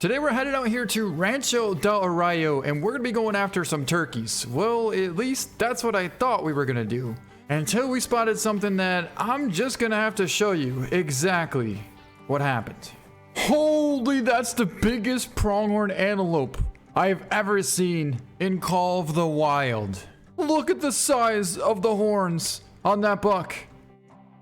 Today we're headed out here to Rancho del Arroyo and we're gonna be going after some turkeys. Well, at least that's what I thought we were gonna do. Until we spotted something that I'm just gonna have to show you exactly what happened. Holy, that's the biggest pronghorn antelope I've ever seen in Call of the Wild. Look at the size of the horns on that buck.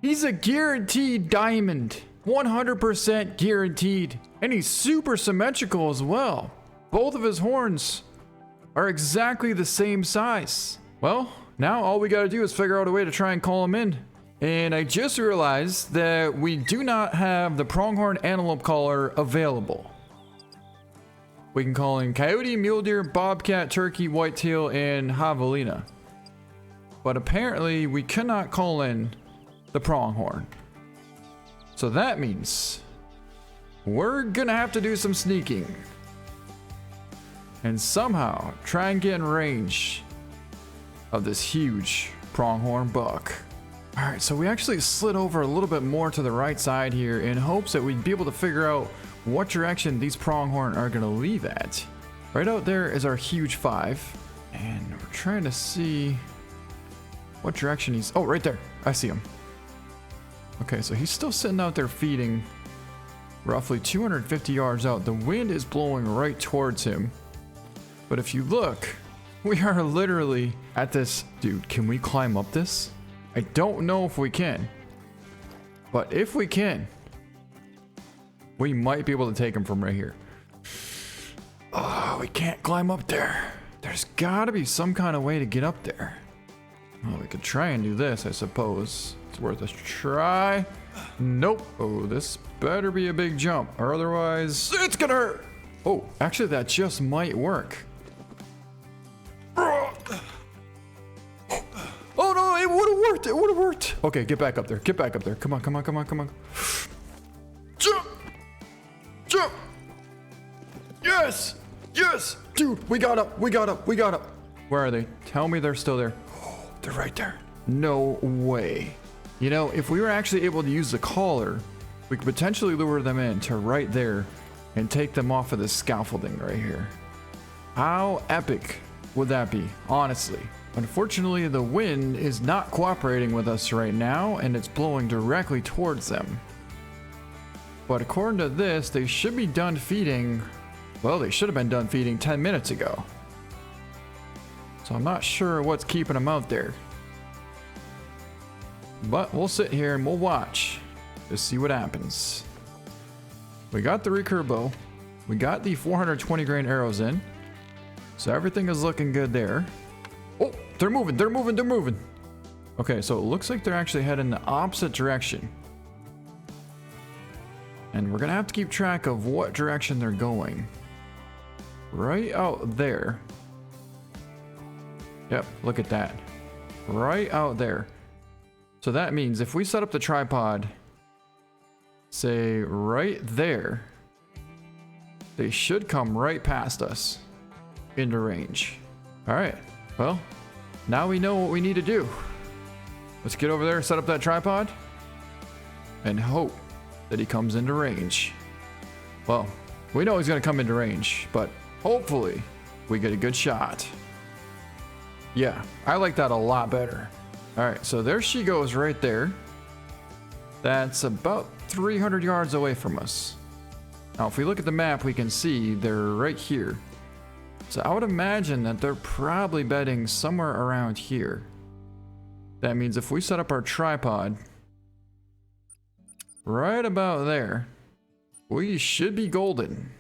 He's a guaranteed diamond. 100% guaranteed. And he's super symmetrical as well. Both of his horns are exactly the same size. Well, now all we gotta do is figure out a way to try and call him in. And I just realized that we do not have the pronghorn antelope caller available. We can call in coyote, mule deer, bobcat, turkey, whitetail, and javelina. But apparently we cannot call in the pronghorn. So that means we're gonna have to do some sneaking and somehow try and get in range of this huge pronghorn buck. All right, so we actually slid over a little bit more to the right side here in hopes that we'd be able to figure out what direction these pronghorn are gonna leave at. Right out there is our huge 5, and we're trying to see what direction he's, oh, right there, I see him. Okay, so he's still sitting out there feeding roughly 250 yards out. The wind is blowing right towards him. But if you look, we are literally at this. Dude, can we climb up this? I don't know if we can. But if we can, we might be able to take him from right here. Oh, we can't climb up there. There's gotta be some kind of way to get up there. Well, we could try and do this, I suppose. It's worth a try. Nope. Oh, this better be a big jump, or otherwise it's gonna hurt. Oh, actually that just might work. Oh no, it would have worked. It would have worked. Okay, get back up there. Get back up there. Come on, come on, come on, come on. Jump! Jump! Yes! Yes! Dude, we got up. We got up. We got up. Where are they? Tell me they're still there. Oh, they're right there. No way. You know, if we were actually able to use the collar, we could potentially lure them in to right there and take them off of this scaffolding right here. How epic would that be, honestly? Unfortunately, the wind is not cooperating with us right now, and it's blowing directly towards them. But according to this, they should be done feeding. Well, they should have been done feeding 10 minutes ago. So I'm not sure what's keeping them out there. But we'll sit here and we'll watch to see what happens. We got the recurve bow. We got the 420 grain arrows in. So everything is looking good there. Oh, they're moving, they're moving, they're moving. Okay, so it looks like they're actually heading the opposite direction. And we're gonna have to keep track of what direction they're going. Right out there. Yep, look at that. Right out there. So that means if we set up the tripod, say right there, they should come right past us into range. All right, well, now we know what we need to do. Let's get over there, set up that tripod, and hope that he comes into range. Well, we know he's gonna come into range, but hopefully we get a good shot. Yeah, I like that a lot better. All right, so there she goes right there. That's about 300 yards away from us. Now, if we look at the map, we can see they're right here. So I would imagine that they're probably bedding somewhere around here. That means if we set up our tripod right about there, we should be golden.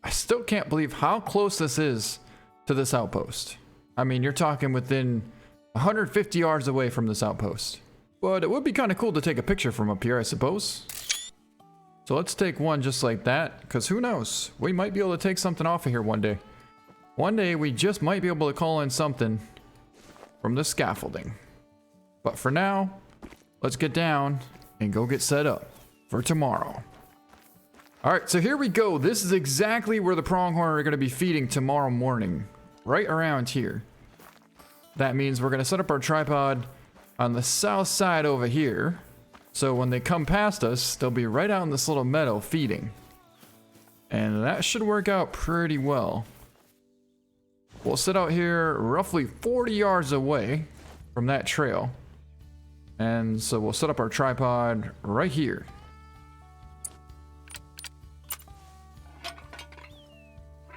I still can't believe how close this is to this outpost. I mean, you're talking within 150 yards away from this outpost. But it would be kind of cool to take a picture from up here, I suppose. So let's take one just like that, because who knows? We might be able to take something off of here one day. One day, we just might be able to call in something from the scaffolding. But for now, let's get down and go get set up for tomorrow. All right, so here we go. This is exactly where the pronghorn are going to be feeding tomorrow morning. Right around here. That means we're gonna set up our tripod on the south side over here. So when they come past us, they'll be right out in this little meadow feeding. And that should work out pretty well. We'll sit out here roughly 40 yards away from that trail. And so we'll set up our tripod right here.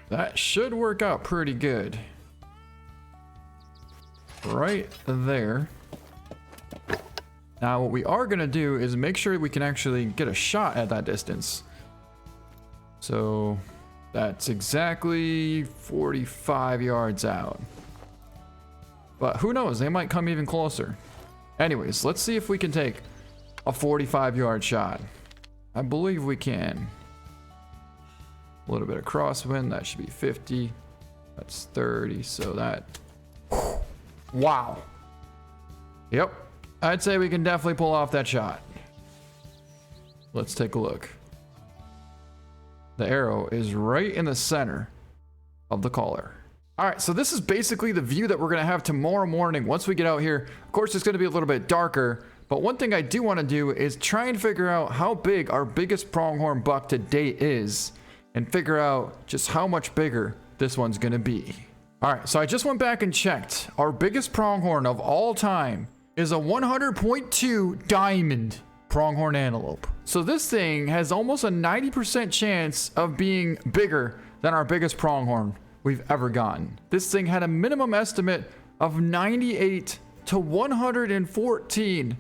That should work out pretty good. Right there. Now what we are going to do is make sure we can actually get a shot at that distance. So that's exactly 45 yards out. But who knows, they might come even closer. Anyways, let's see if we can take a 45-yard shot. I believe we can. A little bit of crosswind, that should be 50. That's 30, so that... Wow. Yep, I'd say we can definitely pull off that shot. Let's take a look. The arrow is right in the center of the collar. All right, so this is basically the view that we're gonna have tomorrow morning once we get out here. Of course, it's gonna be a little bit darker, but one thing I do wanna do is try and figure out how big our biggest pronghorn buck to date is and figure out just how much bigger this one's gonna be. All right, so I just went back and checked. Our biggest pronghorn of all time is a 100.2 diamond pronghorn antelope. So this thing has almost a 90% chance of being bigger than our biggest pronghorn we've ever gotten. This thing had a minimum estimate of 98 to 114.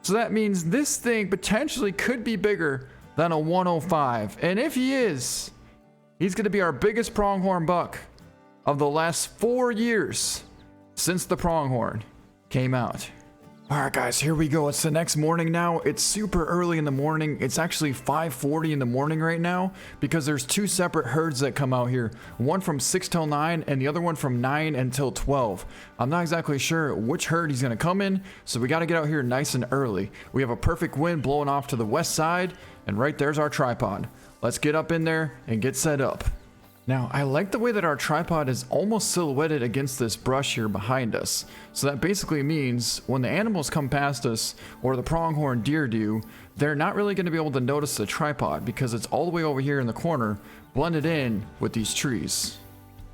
So that means this thing potentially could be bigger than a 105. And if he is, he's gonna be our biggest pronghorn buck of the last 4 years since the pronghorn came out. All right, guys, here we go. It's the next morning now. It's super early in the morning. It's actually 5:40 in the morning right now because there's two separate herds that come out here. One from 6 till 9 and the other one from 9 until 12. I'm not exactly sure which herd he's gonna come in, so we gotta get out here nice and early. We have a perfect wind blowing off to the west side, and right there's our tripod. Let's get up in there and get set up. Now, I like the way that our tripod is almost silhouetted against this brush here behind us. So that basically means when the animals come past us, or the pronghorn deer do, they're not really going to be able to notice the tripod because it's all the way over here in the corner, blended in with these trees.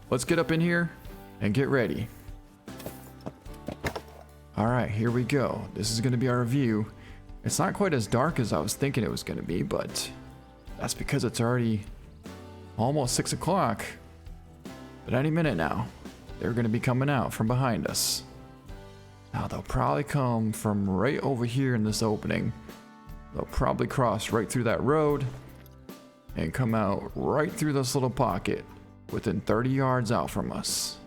Let's get up in here and get ready. All right, here we go. This is going to be our view. It's not quite as dark as I was thinking it was going to be, but that's because it's already almost 6 o'clock, but any minute now, they're going to be coming out from behind us. Now, they'll probably come from right over here in this opening. They'll probably cross right through that road and come out right through this little pocket within 30 yards out from us.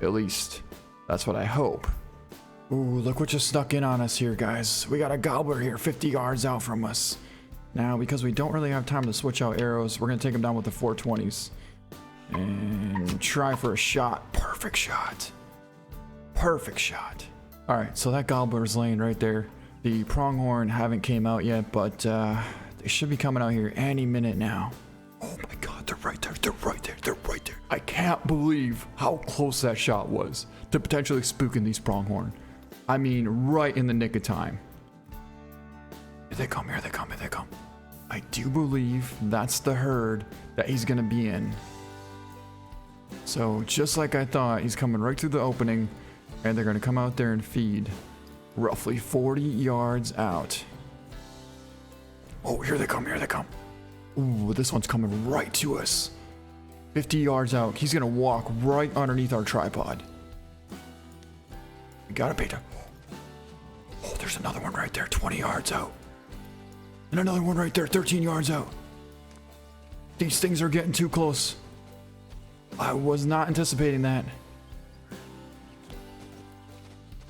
At least, that's what I hope. Ooh, look what just snuck in on us here, guys. We got a gobbler here 50 yards out from us. Now, because we don't really have time to switch out arrows, we're going to take them down with the 420s. And try for a shot. Perfect shot. Perfect shot. Alright, so that gobbler's laying right there. The pronghorn haven't came out yet, but they should be coming out here any minute now. Oh my god, they're right there. They're right there. They're right there. I can't believe how close that shot was to potentially spooking these pronghorn. I mean, right in the nick of time. Here they come, here they come, here they come. I do believe that's the herd that he's gonna be in. So just like I thought, he's coming right through the opening and they're gonna come out there and feed roughly 40 yards out. Oh, here they come, here they come. Ooh, this one's coming right to us. 50 yards out. He's gonna walk right underneath our tripod. We gotta pay attention. Oh, there's another one right there, 20 yards out. And another one right there, 13 yards out. These things are getting too close. I was not anticipating that.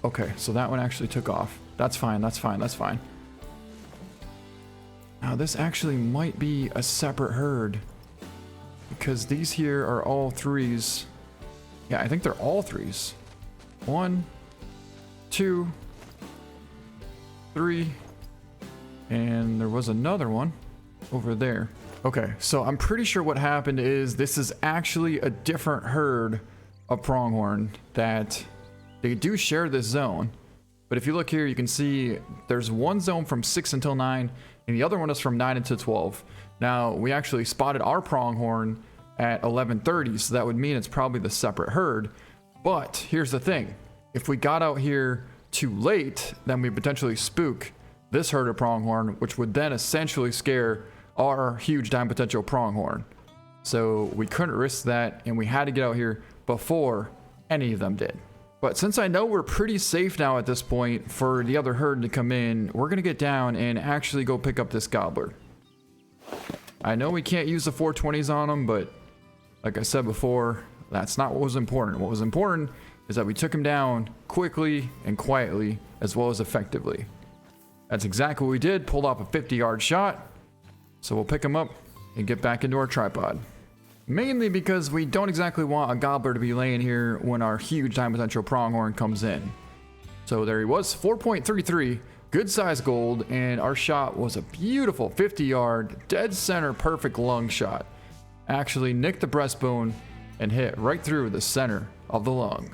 Okay, so that one actually took off. That's fine, that's fine, that's fine. Now this actually might be a separate herd, because these here are all threes. Yeah, I think they're all threes. 1, 2, 3. And there was another one over there. Okay, so I'm pretty sure what happened is this is actually a different herd of pronghorn that they do share this zone. But if you look here, you can see there's one zone from 6 until 9 and the other one is from 9 until 12. Now, we actually spotted our pronghorn at 11:30, so that would mean it's probably the separate herd. But here's the thing. If we got out here too late, then we potentially spook this herd of pronghorn, which would then essentially scare our huge dime potential pronghorn. So we couldn't risk that, and we had to get out here before any of them did. But since I know we're pretty safe now at this point for the other herd to come in, we're gonna get down and actually go pick up this gobbler. I know we can't use the 420s on him, but like I said before, that's not what was important. What was important is that we took him down quickly and quietly, as well as effectively. That's exactly what we did, pulled off a 50-yard shot. So we'll pick him up and get back into our tripod. Mainly because we don't exactly want a gobbler to be laying here when our huge dime potential pronghorn comes in. So there he was, 4.33, good size gold, and our shot was a beautiful 50-yard, dead center, perfect lung shot. Actually nicked the breastbone and hit right through the center of the lung.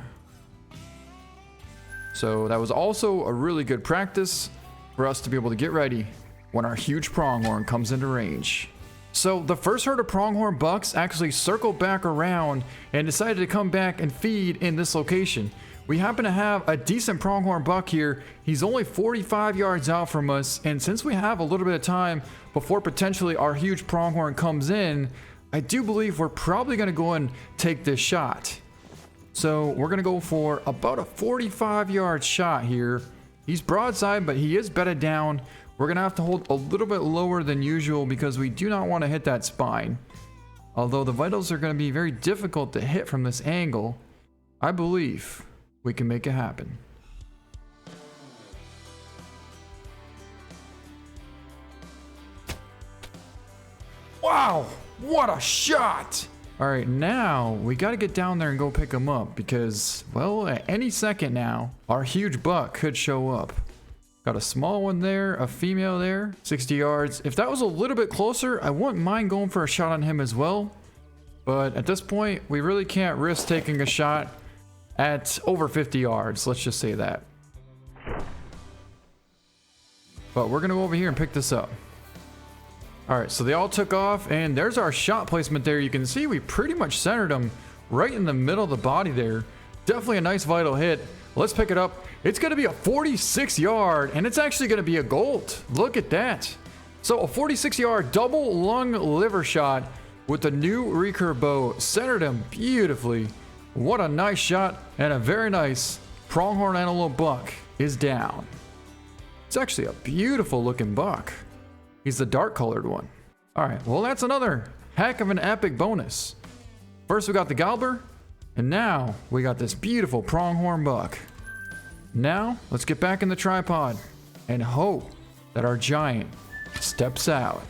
So that was also a really good practice for us to be able to get ready when our huge pronghorn comes into range. So the first herd of pronghorn bucks actually circled back around and decided to come back and feed in this location. We happen to have a decent pronghorn buck here. He's only 45 yards out from us, and since we have a little bit of time before potentially our huge pronghorn comes in, I do believe we're probably going to go and take this shot. So we're going to go for about a 45-yard shot here. He's broadside, but he is bedded down. We're going to have to hold a little bit lower than usual because we do not want to hit that spine. Although the vitals are going to be very difficult to hit from this angle, I believe we can make it happen. Wow, what a shot! All right, now we got to get down there and go pick him up because, well, at any second now, our huge buck could show up. Got a small one there, a female there, 60 yards. If that was a little bit closer, I wouldn't mind going for a shot on him as well. But at this point, we really can't risk taking a shot at over 50 yards. Let's just say that. But we're going to go over here and pick this up. All right, so they all took off, and there's our shot placement there. You can see we pretty much centered them right in the middle of the body there. Definitely a nice vital hit. Let's pick it up. It's going to be a 46-yard, and it's actually going to be a gold. Look at that. So a 46-yard double lung liver shot with the new recurve bow. Centered him beautifully. What a nice shot, and a very nice pronghorn antelope buck is down. It's actually a beautiful looking buck. He's the dark colored one. All right, well, that's another heck of an epic bonus. First we got the gobbler, and now we got this beautiful pronghorn buck. Now let's get back in the tripod and hope that our giant steps out.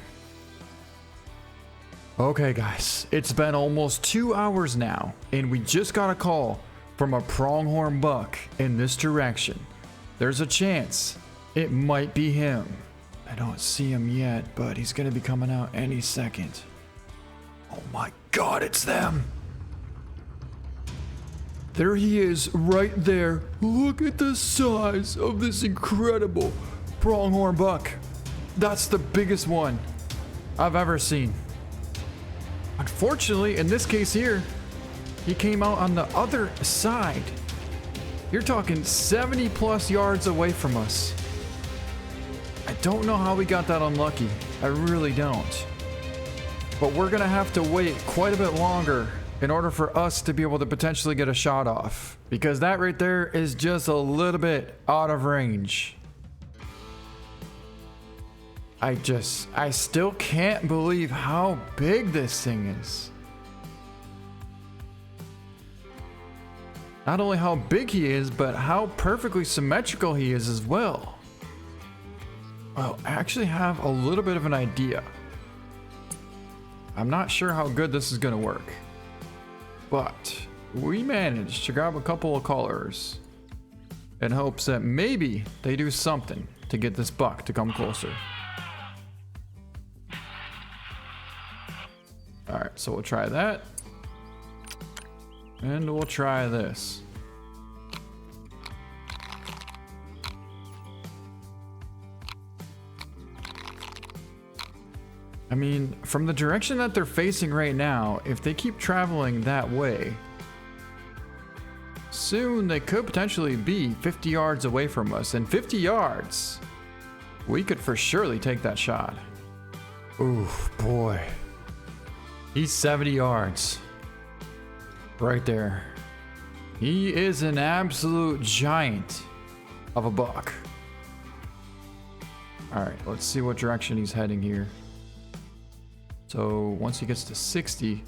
Okay guys, it's been almost 2 hours now, and we just got a call from a pronghorn buck in this direction. There's a chance it might be him. I don't see him yet, but he's gonna be coming out any second. Oh my God, it's them. There he is right there. Look at the size of this incredible pronghorn buck. That's the biggest one I've ever seen. Unfortunately, in this case here, he came out on the other side. You're talking 70 plus yards away from us. I don't know how we got that unlucky. I really don't. But we're gonna have to wait quite a bit longer in order for us to be able to potentially get a shot off, because that right there is just a little bit out of range. I still can't believe how big this thing is. Not only how big he is, but how perfectly symmetrical he is as well. Well, I actually have a little bit of an idea. I'm not sure how good this is gonna work, but we managed to grab a couple of colors in hopes that maybe they do something to get this buck to come closer. All right, so we'll try that. And we'll try this. I mean, from the direction that they're facing right now, if they keep traveling that way, soon they could potentially be 50 yards away from us. And 50 yards, we could for surely take that shot. Ooh, boy. He's 70 yards. Right there. He is an absolute giant of a buck. Alright, let's see what direction he's heading here. So once he gets to 60,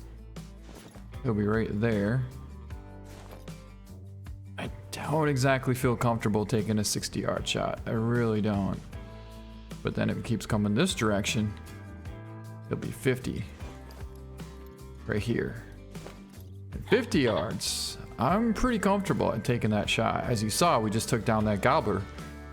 he'll be right there. I don't exactly feel comfortable taking a 60-yard shot. I really don't. But then if it keeps coming this direction, he'll be 50. Right here. At 50 yards, I'm pretty comfortable at taking that shot. As you saw, we just took down that gobbler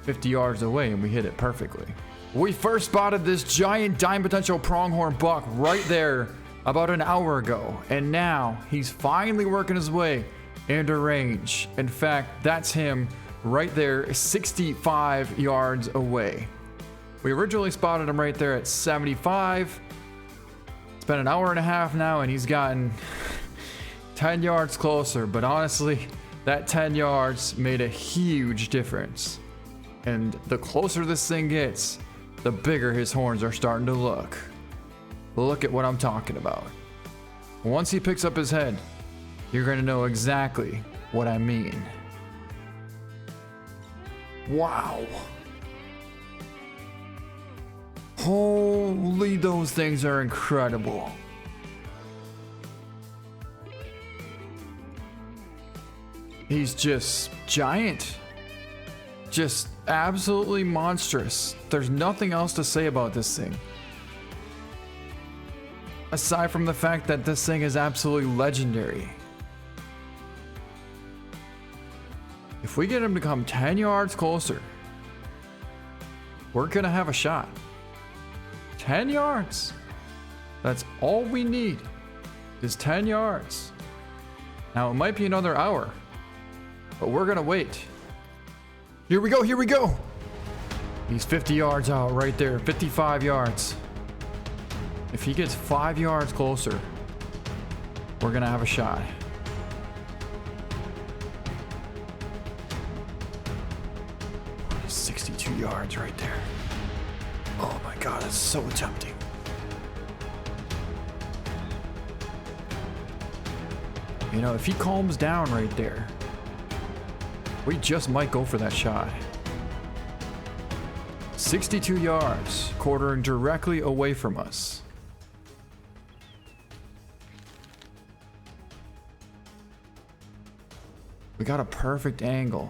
50 yards away and we hit it perfectly. We first spotted this giant dime potential pronghorn buck right there about an hour ago, and now he's finally working his way into range. In fact, that's him right there, 65 yards away. We originally spotted him right there at 75. It's been an hour and a half now, and he's gotten 10 yards closer, but honestly, that 10 yards made a huge difference. And the closer this thing gets, the bigger his horns are starting to look. Look at what I'm talking about. Once he picks up his head, you're gonna know exactly what I mean. Wow. Holy, those things are incredible. He's just giant. Just absolutely monstrous. There's nothing else to say about this thing. Aside from the fact that this thing is absolutely legendary. If we get him to come 10 yards closer, we're gonna have a shot. 10 yards. That's all we need is 10 yards. Now it might be another hour, but we're gonna wait. Here we go, here we go. He's 50 yards out right there, 55 yards. If he gets 5 yards closer, we're gonna have a shot. He's 62 yards right there. Oh my God, it's so tempting. You know, if he calms down right there, we just might go for that shot. 62 yards, quartering directly away from us. We got a perfect angle.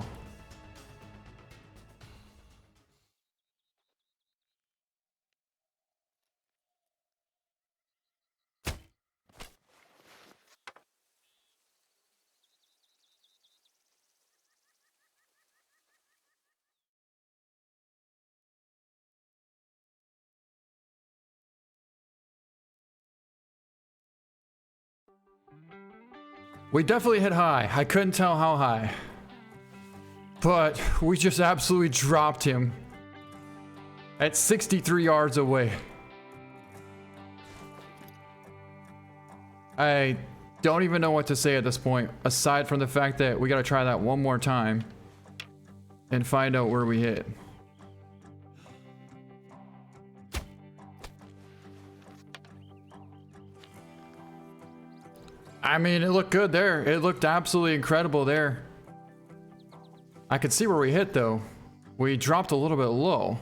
We definitely hit high. I couldn't tell how high. But we just absolutely dropped him at 63 yards away. I don't even know what to say at this point, aside from the fact that we gotta try that one more time and find out where we hit. I mean, it looked good there. It looked absolutely incredible there. I could see where we hit though. We dropped a little bit low.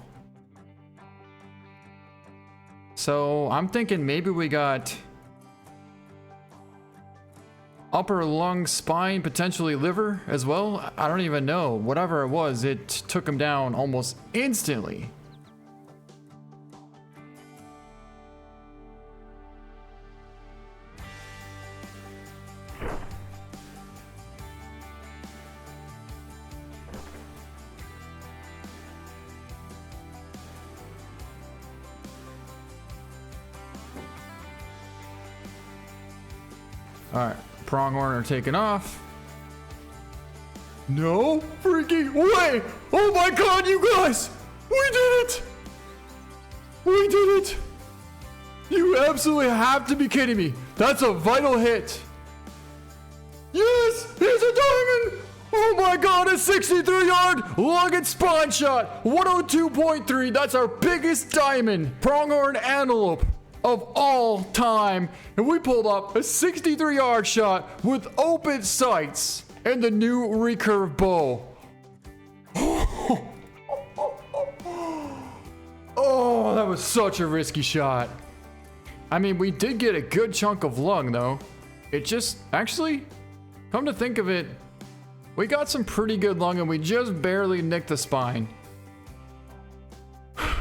So I'm thinking maybe we got upper lung, spine, potentially liver as well. I don't even know. Whatever it was, it took him down almost instantly. Alright, pronghorn are taking off. No freaking way! Oh my God, you guys! We did it! We did it! You absolutely have to be kidding me. That's a vital hit. Yes, he's a diamond. Oh my god, a 63-yard long and spine shot. 102.3. That's our biggest diamond pronghorn antelope of all time. And we pulled up a 63-yard shot with open sights and the new recurve bow. Oh, that was such a risky shot. I mean, we did get a good chunk of lung though. It just, actually, come to think of it, we got some pretty good lung and we just barely nicked the spine.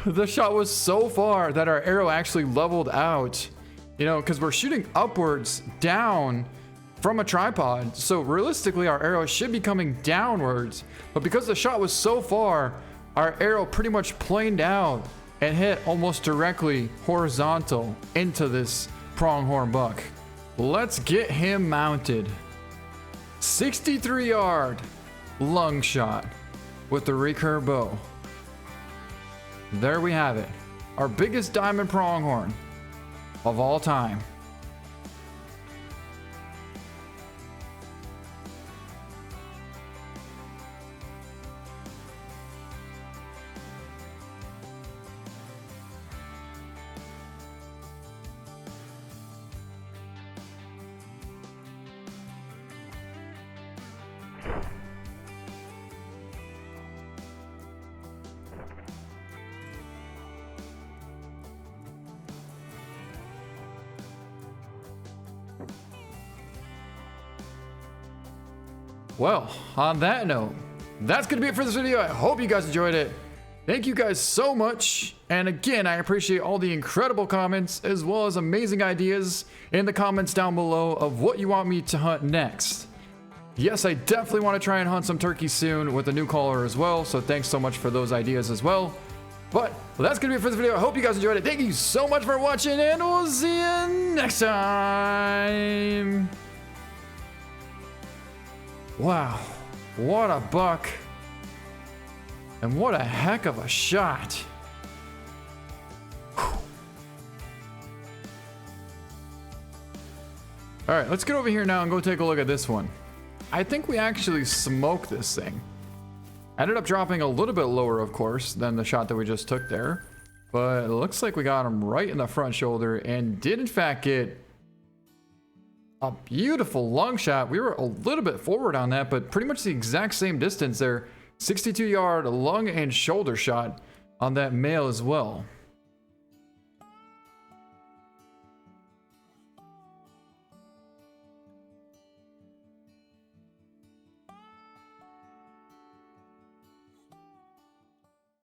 The shot was so far that our arrow actually leveled out, you know, because we're shooting upwards down from a tripod. So realistically, our arrow should be coming downwards. But because the shot was so far, our arrow pretty much planed out and hit almost directly horizontal into this pronghorn buck. Let's get him mounted. 63-yard lung shot with the recurve bow. There we have it. Our biggest diamond pronghorn of all time. Well, on that note, that's going to be it for this video. I hope you guys enjoyed it. Thank you guys so much. And again, I appreciate all the incredible comments as well as amazing ideas in the comments down below of what you want me to hunt next. Yes, I definitely want to try and hunt some turkeys soon with a new caller as well. So thanks so much for those ideas as well. But that's going to be it for this video. I hope you guys enjoyed it. Thank you so much for watching and we'll see you next time. Wow, what a buck. And what a heck of a shot. Whew. All right, let's get over here now and go take a look at this one. I think we actually smoked this thing. I ended up dropping a little bit lower, of course, than the shot that we just took there. But it looks like we got him right in the front shoulder and did in fact get a beautiful long shot. We were a little bit forward on that, but pretty much the exact same distance there. 62-yard lung and shoulder shot on that male as well.